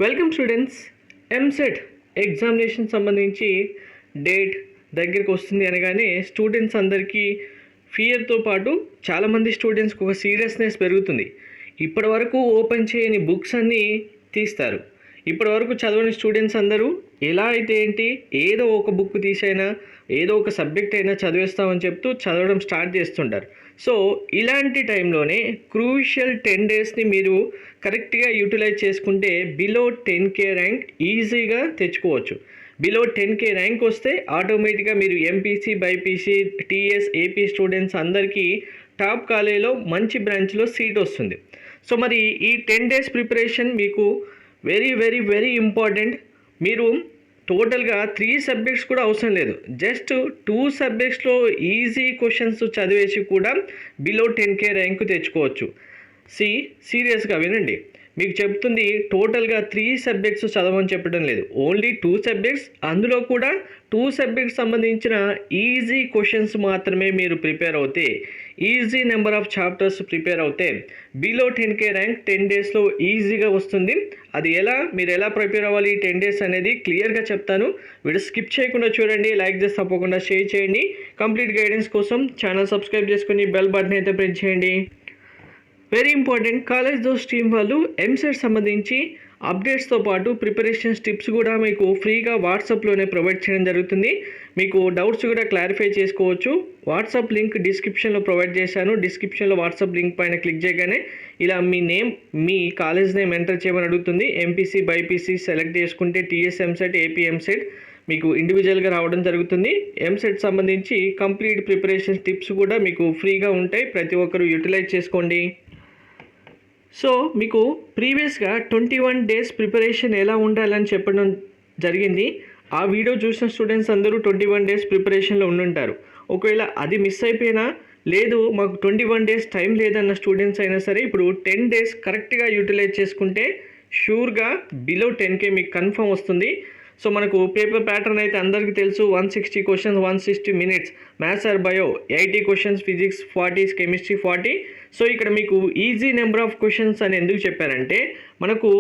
Welcome students. EAMCET examination సంబంధించి date దగ్గరికి వస్తుంది అనగానే స్టూడెంట్స్ అందరికీ ఫియర్తో పాటు చాలామంది స్టూడెంట్స్కి ఒక సీరియస్నెస్ పెరుగుతుంది. ఇప్పటి వరకు ఓపెన్ చేయని బుక్స్ అన్నీ తీస్తారు. ఇప్పటి వరకు చదవని స్టూడెంట్స్ అందరూ ఎలా అయితే ఏంటి ఏదో ఒక బుక్ తీసైనా ఏదో ఒక సబ్జెక్ట్ అయినా చదివేస్తామని చెప్తూ చదవడం స్టార్ట్ చేస్తుంటారు. సో ఇలాంటి టైంలోనే క్రూషియల్ 10 డేస్ని మీరు కరెక్ట్గా యూటిలైజ్ చేసుకుంటే బిలో 10K ర్యాంక్ ఈజీగా తెచ్చుకోవచ్చు. బిలో 10K ర్యాంక్ వస్తే ఆటోమేటిక్గా మీరు MPC, BiPC, TS, AP students అందరికీ టాప్ కాలేజీలో మంచి బ్రాంచ్లో సీట్ వస్తుంది. సో మరి ఈ 10 డేస్ ప్రిపరేషన్ మీకు వెరీ వెరీ వెరీ ఇంపార్టెంట్. మీరు టోటల్గా 3 సబ్జెక్ట్స్ కూడా అవసరం లేదు, జస్ట్ 2 సబ్జెక్ట్స్లో ఈజీ క్వశ్చన్స్ చదివేసి కూడా బిలో 10K ర్యాంక్ తెచ్చుకోవచ్చు. సీరియస్గా వినండి, మీకు చెప్తుంది టోటల్గా 3 సబ్జెక్ట్స్ చదవమని చెప్పడం లేదు, ఓన్లీ 2 సబ్జెక్ట్స్. అందులో కూడా 2 సబ్జెక్ట్స్ సంబంధించిన ఈజీ క్వశ్చన్స్ మాత్రమే మీరు ప్రిపేర్ అవుతే, easy number of chapters prepare అవుతే బిలో 10K ర్యాంక్ 10 డేస్లో ఈజీగా వస్తుంది. అది మీరు ఎలా ప్రిపేర్ అవ్వాలి 10 డేస్ అనేది క్లియర్గా చెప్తాను. వీడియో స్కిప్ చేయకుండా చూడండి, లైక్ చేసి తప్పకుండా షేర్ చేయండి. కంప్లీట్ గైడెన్స్ కోసం ఛానల్ సబ్స్క్రైబ్ చేసుకొని బెల్ బటన్ అయితే ప్రెస్ చేయండి. Very important, college those team వాళ్ళు ఎంసెట్ సంబంధించి అప్డేట్స్తో పాటు ప్రిపరేషన్ టిప్స్ కూడా మీకు ఫ్రీగా వాట్సాప్లోనే ప్రొవైడ్ చేయడం జరుగుతుంది. మీకు డౌట్స్ కూడా క్లారిఫై చేసుకోవచ్చు. వాట్సాప్ లింక్ డిస్క్రిప్షన్లో ప్రొవైడ్ చేశాను. డిస్క్రిప్షన్లో వాట్సాప్ లింక్ పైన క్లిక్ చేయగానే ఇలా మీ నేమ్, మీ కాలేజ్ నేమ్ ఎంటర్ చేయమని అడుగుతుంది. ఎంపీసీ, బైపీసీ సెలెక్ట్ చేసుకుంటే టీఎస్ ఎంసెట్, ఏపీ ఎంసెట్ మీకు ఇండివిజువల్గా రావడం జరుగుతుంది. ఎంసెట్ సంబంధించి కంప్లీట్ ప్రిపరేషన్ టిప్స్ కూడా మీకు ఫ్రీగా ఉంటాయి, ప్రతి ఒక్కరూ యూటిలైజ్ చేసుకోండి. సో మీకు ప్రీవియస్గా 21 డేస్ ప్రిపరేషన్ ఎలా ఉండాలని చెప్పడం జరిగింది. ఆ వీడియో చూసిన స్టూడెంట్స్ అందరూ 21 డేస్ ప్రిపరేషన్లో ఉండుంటారు. ఒకవేళ అది మిస్ అయిపోయినా, లేదు మాకు 21 డేస్ టైం లేదన్న స్టూడెంట్స్ అయినా సరే ఇప్పుడు 10 డేస్ కరెక్ట్గా యూటిలైజ్ చేసుకుంటే షూర్గా బిలో 10K మీకు కన్ఫర్మ్ వస్తుంది. సో మనకు పేపర్ ప్యాటర్న్ అయితే అందరికీ తెలుసు, 160 questions 160 minutes, maths or bio 80 questions, physics 40, chemistry 40. So ఇక్కడ మీకు ఈజీ నెంబర్ ఆఫ్ క్వశ్చన్స్ అని ఎందుకు చెప్పారంటే, మనకు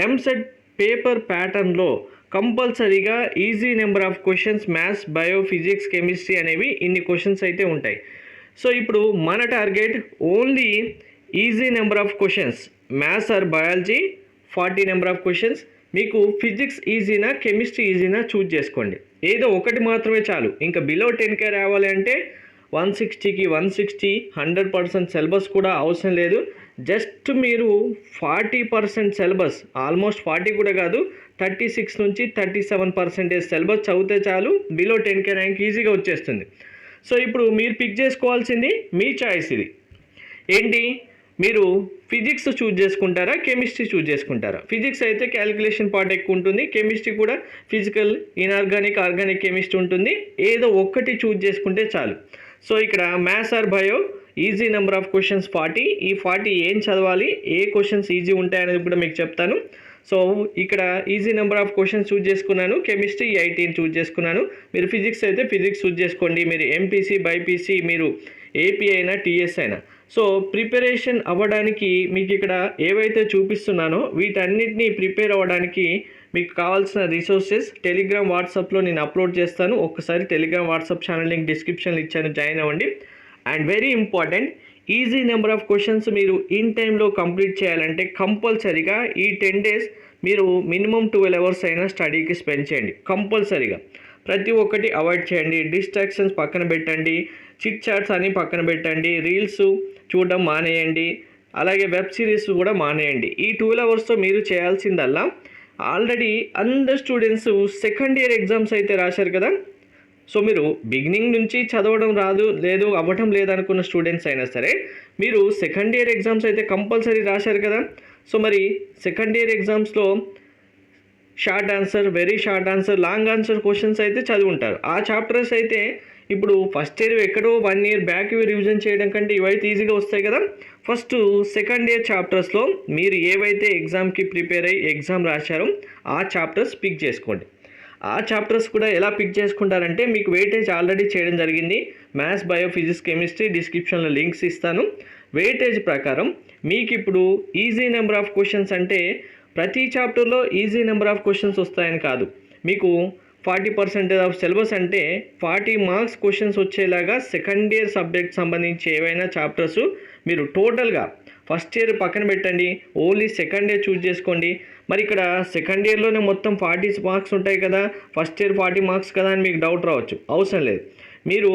ఎంసెట్ పేపర్ ప్యాటర్న్లో కంపల్సరీగా easy number of questions maths, bio, physics, chemistry అనేవి ఇన్ని క్వశ్చన్స్ అయితే ఉంటాయి. సో ఇప్పుడు మన target only easy number of questions, maths are biology 40 number of questions. మీకు ఫిజిక్స్ ఈజీనా, కెమిస్ట్రీ ఈజీనా చూజ్ చేసుకోండి, ఏదో ఒకటి మాత్రమే చాలు. ఇంకా బిలో 10K రావాలి అంటే 160కి 160 100% సిలబస్ కూడా అవసరం లేదు. జస్ట్ మీరు 40% సిలబస్, ఆల్మోస్ట్ 40 కూడా కాదు, 36 నుంచి 37% సిలబస్ చదివితే చాలు, బిలో 10K ర్యాంక్ ఈజీగా వచ్చేస్తుంది. సో ఇప్పుడు మీరు పిక్ చేసుకోవాల్సింది మీ చాయిస్. ఇది ఏంటి, మీరు ఫిజిక్స్ చూజ్ చేసుకుంటారా, కెమిస్ట్రీ చూజ్ చేసుకుంటారా? ఫిజిక్స్ అయితే క్యాలిక్యులేషన్ పార్ట్ ఎక్కువ ఉంటుంది, కెమిస్ట్రీ కూడా ఫిజికల్, ఇన్ఆర్గానిక్, ఆర్గానిక్ కెమిస్ట్రీ ఉంటుంది. ఏదో ఒక్కటి చూజ్ చేసుకుంటే చాలు. సో ఇక్కడ maths or bio easy number of questions 40. ఈ 40 ఏం చదవాలి, ఏ క్వశ్చన్స్ ఈజీ ఉంటాయి అనేది కూడా మీకు చెప్తాను. సో ఇక్కడ easy number of questions choose చేసుకున్నాను, కెమిస్ట్రీ 18 చూజ్ చేసుకున్నాను. మీరు ఫిజిక్స్ అయితే ఫిజిక్స్ చూజ్ చేసుకోండి, మీరు ఎంపీసీ, బైపీసీ, మీరు ఏపీ అయినా టీఎస్ అయినా. సో ప్రిపరేషన్ అవ్వడానికి మీకు ఇక్కడ ఏవైతే చూపిస్తున్నానో వీటన్నిటిని ప్రిపేర్ అవ్వడానికి మీకు కావాల్సిన రిసోర్సెస్ టెలిగ్రామ్, వాట్సాప్లో నేను అప్లోడ్ చేస్తాను. ఒక్కసారి టెలిగ్రామ్, వాట్సాప్ ఛానల్ లింక్ డిస్క్రిప్షన్లో ఇచ్చాను, జాయిన్ అవ్వండి. And very important, easy number of questions మీరు ఇన్ టైంలో కంప్లీట్ చేయాలంటే కంపల్సరీగా ఈ 10 డేస్ మీరు మినిమం 12 అవర్స్ అయినా స్టడీకి స్పెండ్ చేయండి. కంపల్సరీగా ప్రతి ఒక్కటి అవాయిడ్ చేయండి. డిస్ట్రాక్షన్స్ పక్కన పెట్టండి, చిట్ చాట్స్ అని పక్కన పెట్టండి, రీల్స్ చూడడం మానేయండి, అలాగే వెబ్ సిరీస్ కూడా మానేయండి. ఈ 12 అవర్స్తో మీరు చేయాల్సిందల్లా, ఆల్రెడీ అందరు స్టూడెంట్స్ సెకండ్ ఇయర్ ఎగ్జామ్స్ అయితే రాశారు కదా. సో మీరు బిగినింగ్ నుంచి చదవడం లేదు అవ్వటం లేదనుకున్న స్టూడెంట్స్ అయినా సరే మీరు సెకండ్ ఇయర్ ఎగ్జామ్స్ అయితే కంపల్సరీ రాశారు కదా. సో మరి సెకండ్ ఇయర్ ఎగ్జామ్స్లో short answer, very short answer, long answer questions అయితే చదివి ఉంటారు. ఆ చాప్టర్స్ అయితే ఇప్పుడు ఫస్ట్ ఇయర్ ఎక్కడో 1 ఇయర్ బ్యాక్ రివిజన్ చేయడం కంటే ఇవైతే ఈజీగా వస్తాయి కదా. ఫస్ట్ సెకండ్ ఇయర్ చాప్టర్స్లో మీరు ఏవైతే ఎగ్జామ్కి ప్రిపేర్ అయ్యి ఎగ్జామ్ రాశారో ఆ చాప్టర్స్ పిక్ చేసుకోండి. ఆ చాప్టర్స్ కూడా ఎలా పిక్ చేసుకుంటారంటే మీకు వెయిటేజ్ ఆల్రెడీ చేయడం జరిగింది. మ్యాథ్స్, బయో, ఫిజిక్స్, కెమిస్ట్రీ డిస్క్రిప్షన్లో లింక్స్ ఇస్తాను. వెయిటేజ్ ప్రకారం మీకు ఇప్పుడు ఈజీ నెంబర్ ఆఫ్ క్వశ్చన్స్ అంటే ప్రతి చాప్టర్లో ఈజీ నెంబర్ ఆఫ్ క్వశ్చన్స్ వస్తాయని కాదు. మీకు 40% ఆఫ్ సిలబస్ అంటే 40 మార్క్స్ క్వశ్చన్స్ వచ్చేలాగా సెకండ్ ఇయర్ సబ్జెక్ట్ సంబంధించి ఏవైనా చాప్టర్స్ మీరు టోటల్గా ఫస్ట్ ఇయర్ పక్కన పెట్టండి, ఓన్లీ సెకండ్ ఇయర్ చూస్ చేసుకోండి. మరి ఇక్కడ సెకండ్ ఇయర్లోనే మొత్తం 40 మార్క్స్ ఉంటాయి కదా, ఫస్ట్ ఇయర్ 40 మార్క్స్ కదా అని మీకు డౌట్ రావచ్చు. అవసరం లేదు. మీరు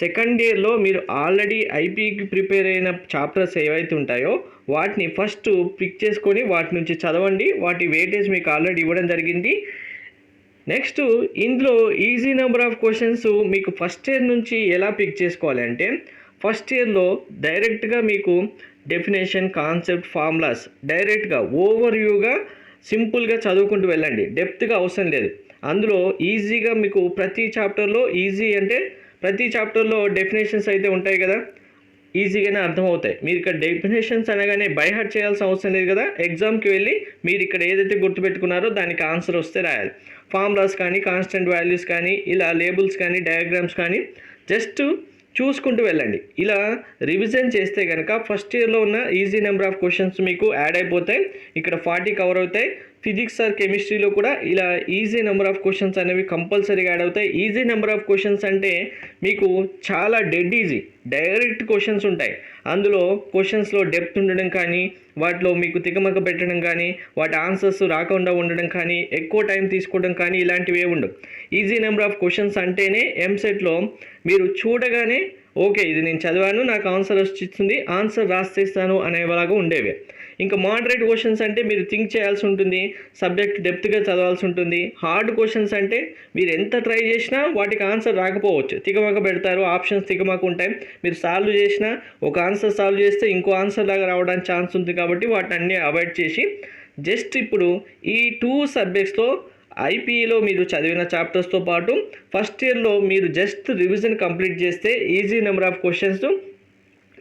సెకండ్ ఇయర్లో మీరు ఆల్రెడీ ఐపీకి ప్రిపేర్ అయిన చాప్టర్స్ ఏవైతే ఉంటాయో వాటిని ఫస్ట్ పిక్ చేసుకొని వాటి నుంచి చదవండి. వాటి వెయిటేజ్ మీకు ఆల్రెడీ ఇవ్వడం జరిగింది. నెక్స్ట్ ఇందులో ఈజీ నెంబర్ ఆఫ్ క్వశ్చన్స్ మీకు ఫస్ట్ ఇయర్ నుంచి ఎలా పిక్ చేసుకోవాలి అంటే, ఫస్ట్ ఇయర్లో డైరెక్ట్గా మీకు డెఫినేషన్, కాన్సెప్ట్, ఫార్ములాస్ డైరెక్ట్గా ఓవర్వ్యూగా సింపుల్గా చదువుకుంటూ వెళ్ళండి. డెప్త్గా అవసరం లేదు. అందులో ఈజీగా మీకు ప్రతి చాప్టర్లో ఈజీ అంటే ప్రతి చాప్టర్లో డెఫినేషన్స్ అయితే ఉంటాయి కదా, ఈజీగానే అర్థమవుతాయి. మీరు ఇక్కడ డెఫినేషన్స్ అనగానే బై హార్ట్ చేయాల్సిన అవసరం లేదు కదా. ఎగ్జామ్కి వెళ్ళి మీరు ఇక్కడ ఏదైతే గుర్తుపెట్టుకున్నారో దానికి ఆన్సర్ వస్తే రాయాలి. ఫార్ములాస్ కానీ, కాన్స్టెంట్ వాల్యూస్ కానీ, ఇలా లేబుల్స్ కానీ, డయాగ్రామ్స్ కానీ జస్ట్ చూసుకుంటూ వెళ్ళండి. ఇలా రివిజన్ చేస్తే కనుక ఫస్ట్ ఇయర్లో ఉన్న ఈజీ నెంబర్ ఆఫ్ క్వశ్చన్స్ మీకు యాడ్ అయిపోతాయి. ఇక్కడ 40 కవర్ అవుతాయి. ఫిజిక్స్ ఆర్ కెమిస్ట్రీలో కూడా ఇలా ఈజీ నెంబర్ ఆఫ్ క్వశ్చన్స్ అనేవి కంపల్సరీగా యాడ్ అవుతాయి. ఈజీ నెంబర్ ఆఫ్ క్వశ్చన్స్ అంటే మీకు చాలా డెడ్ ఈజీ డైరెక్ట్ క్వశ్చన్స్ ఉంటాయి. అందులో క్వశ్చన్స్లో డెప్త్ ఉండడం కానీ, వాటిలో మీకు తికమక పెట్టడం కానీ, వాటి ఆన్సర్స్ రాకుండా ఉండడం కానీ, ఎక్కువ టైం తీసుకోవడం కానీ ఇలాంటివి ఏమి ఉండవు. ఈజీ నెంబర్ ఆఫ్ క్వశ్చన్స్ అంటేనే ఎంసెట్లో మీరు చూడగానే ఓకే ఇది నేను చదివాను, నాకు ఆన్సర్ వచ్చింది, ఆన్సర్ రాసేస్తాను అనేలాగా ఉండేవి. ఇంకా మోడరేట్ క్వశ్చన్స్ అంటే మీరు థింక్ చేయాల్సి ఉంటుంది, సబ్జెక్ట్ డెప్త్గా చదవాల్సి ఉంటుంది. హార్డ్ క్వశ్చన్స్ అంటే మీరు ఎంత ట్రై చేసినా వాటికి ఆన్సర్ రాకపోవచ్చు, తికమక పెడతారు, ఆప్షన్స్ తికమక ఉంటాయి. మీరు సాల్వ్ చేసినా ఒక ఆన్సర్ సాల్వ్ చేస్తే ఇంకో ఆన్సర్ లాగా రావడానికి ఛాన్స్ ఉంది. కాబట్టి వాటన్నీ అవాయిడ్ చేసి జస్ట్ ఇప్పుడు ఈ 2 సబ్జెక్ట్స్లో ఐపీఈలో మీరు చదివిన చాప్టర్స్తో పాటు ఫస్ట్ ఇయర్లో మీరు జస్ట్ రివిజన్ కంప్లీట్ చేస్తే easy number of questions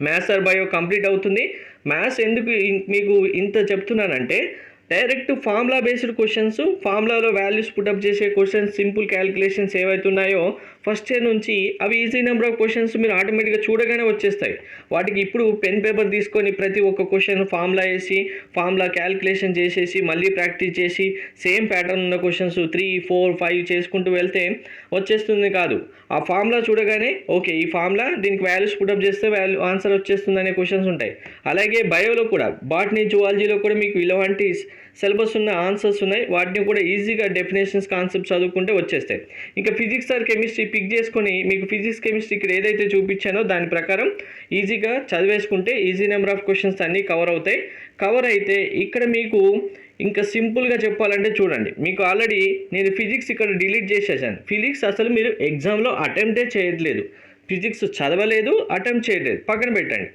maths or bio complete అవుతుంది. మ్యాథ్స్ ఎందుకు మీకు ఇంత చెప్తున్నానంటే డైరెక్ట్ ఫార్ములా బేస్డ్ క్వశ్చన్స్, ఫార్ములాలో వాల్యూస్ పుటప్ చేసే క్వశ్చన్స్, సింపుల్ క్యాలిక్యులేషన్స్ ఏవైతే ఉన్నాయో ఫస్ట్ ఇయర్ నుంచి అవి ఈజీ నెంబర్ ఆఫ్ క్వశ్చన్స్ మీరు ఆటోమేటిక్గా చూడగానే వచ్చేస్తాయి. వాటికి ఇప్పుడు పెన్ పేపర్ తీసుకొని ప్రతి ఒక్క క్వశ్చన్ ఫార్ములా వేసి ఫార్ములా క్యాలిక్యులేషన్ చేసేసి మళ్ళీ ప్రాక్టీస్ చేసి సేమ్ ప్యాటర్న్ ఉన్న క్వశ్చన్స్ 3, 4, 5 చేసుకుంటూ వెళ్తే వచ్చేస్తుంది కాదు. ఆ ఫార్ములా చూడగానే ఓకే ఈ ఫార్ములా దీనికి వాల్యూస్ పుటప్ చేస్తే ఆన్సర్ వచ్చేస్తుంది అనే క్వశ్చన్స్ ఉంటాయి. అలాగే బయోలో కూడా బాటనీ, జువాలజీలో కూడా మీకు ఇలాంటి సిలబస్ ఉన్న ఆన్సర్స్ ఉన్నాయి. వాటిని కూడా ఈజీగా డెఫినేషన్స్, కాన్సెప్ట్స్ చదువుకుంటే వచ్చేస్తాయి. ఇంకా ఫిజిక్స్ ఆర్ కెమిస్ట్రీ పిక్ చేసుకొని మీకు ఫిజిక్స్, కెమిస్ట్రీ ఇక్కడ ఏదైతే చూపించానో దాని ప్రకారం ఈజీగా చదివేసుకుంటే ఈజీ నెంబర్ ఆఫ్ క్వశ్చన్స్ అన్నీ కవర్ అవుతాయి. కవర్ అయితే ఇక్కడ మీకు ఇంకా సింపుల్గా చెప్పాలంటే చూడండి, మీకు ఆల్రెడీ నేను ఫిజిక్స్ ఇక్కడ డిలీట్ చేసేసాను. ఫిజిక్స్ అసలు మీరు ఎగ్జామ్లో అటెంప్టే చేయట్లేదు, ఫిజిక్స్ చదవలేదు, అటెంప్ట్ చేయలేదు, పక్కన పెట్టండి.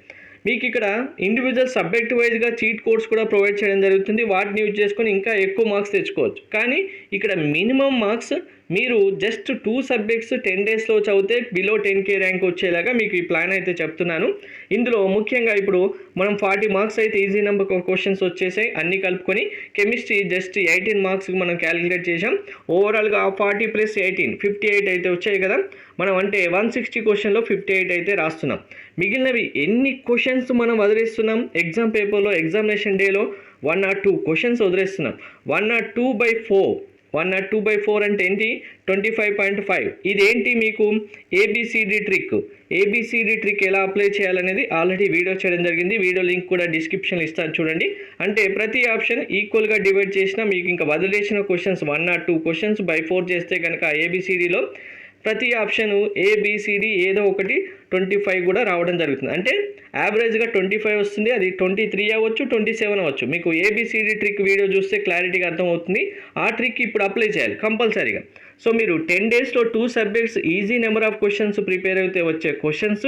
మీకు ఇక్కడ ఇండివిజువల్ సబ్జెక్ట్ వైజ్గా చీట్ కోడ్స్ కూడా ప్రొవైడ్ చేయడం జరుగుతుంది. వాటిని యూజ్ చేసుకొని ఇంకా ఎక్కువ మార్క్స్ తెచ్చుకోవచ్చు. కానీ ఇక్కడ మినిమం మార్క్స్ మీరు జస్ట్ 2 సబ్జెక్ట్స్ 10 డేస్లో చదివితే బిలో 10K ర్యాంక్ వచ్చేలాగా మీకు ఈ ప్లాన్ అయితే చెప్తున్నాను. ఇందులో ముఖ్యంగా ఇప్పుడు మనం 40 మార్క్స్ అయితే ఈజీ నెంబర్ క్వశ్చన్స్ వచ్చేసాయి అన్నీ కలుపుకొని. కెమిస్ట్రీ జస్ట్ 18 మార్క్స్కి మనం క్యాలిక్యులేట్ చేసాం. ఓవరాల్గా 40 + 18 58 అయితే వచ్చాయి కదా. మనం అంటే 160 క్వశ్చన్లో 58 అయితే రాస్తున్నాం. మిగిలినవి ఎన్ని క్వశ్చన్స్ మనం వదిలేస్తున్నాం ఎగ్జామ్ పేపర్లో, ఎగ్జామినేషన్ డేలో 1 or 2 క్వశ్చన్స్ వదిలేస్తున్నాం. 1 or 2/4 అంటే ఏంటి? 25.5. ఇదేంటి మీకు ఏబిసిడి ట్రిక్ ఎలా అప్లై చేయాలనేది ఆల్రెడీ వీడియో చేయడం జరిగింది. వీడియో లింక్ కూడా డిస్క్రిప్షన్లో ఇస్తాను చూడండి. అంటే ప్రతి ఆప్షన్ ఈక్వల్గా డివైడ్ చేసినా మీకు ఇంకా వదిలేసిన క్వశ్చన్స్ 1 or 2 క్వశ్చన్స్ బై 4 చేస్తే కనుక ఏబిసిడిలో ప్రతి ఆప్షన్ ఏబిసిడి ఏదో ఒకటి 25 కూడా రావడం జరుగుతుంది. అంటే యావరేజ్గా 25 వస్తుంది. అది 23 అవ్వచ్చు, 27 అవ్వచ్చు. మీకు ఏబిసిడి ట్రిక్ వీడియో చూస్తే క్లారిటీగా అర్థమవుతుంది. ఆ ట్రిక్ ఇప్పుడు అప్లై చేయాలి కంపల్సరీగా. సో మీరు 10 డేస్లో 2 subjects easy number of questions prepare అయితే వచ్చే questions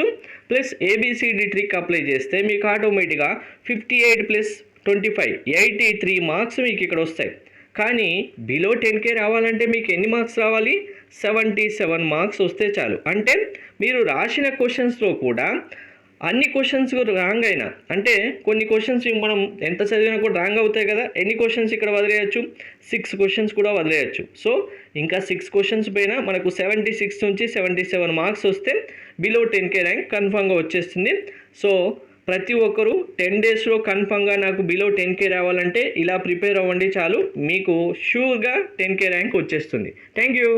plus ABCD trick apply చేస్తే మీకు ఆటోమేటిక్గా 58 + 25 83 మార్క్స్ మీకు ఇక్కడ వస్తాయి. కానీ బిలో 10K రావాలంటే మీకు ఎన్ని మార్క్స్ రావాలి? 77 మార్క్స్ వస్తే చాలు. అంటే మీరు రాసిన క్వశ్చన్స్లో కూడా అన్ని క్వశ్చన్స్ రాంగ్ అయినా, అంటే కొన్ని క్వశ్చన్స్ మనం ఎంత చదివినా కూడా రాంగ్ అవుతాయి కదా. ఎన్ని క్వశ్చన్స్ ఇక్కడ వదిలేయచ్చు? 6 క్వశ్చన్స్ కూడా వదిలేయచ్చు. సో ఇంకా 6 క్వశ్చన్స్ పైన మనకు 76 నుంచి 77 మార్క్స్ వస్తే బిలో 10K ర్యాంక్ కన్ఫామ్గా వచ్చేస్తుంది. సో ప్రతి ఒక్కరూ 10 డేస్లో కన్ఫామ్గా నాకు బిలో 10K రావాలంటే ఇలా ప్రిపేర్ అవ్వండి చాలు, మీకు షూర్గా 10K ర్యాంక్ వచ్చేస్తుంది. Thank you.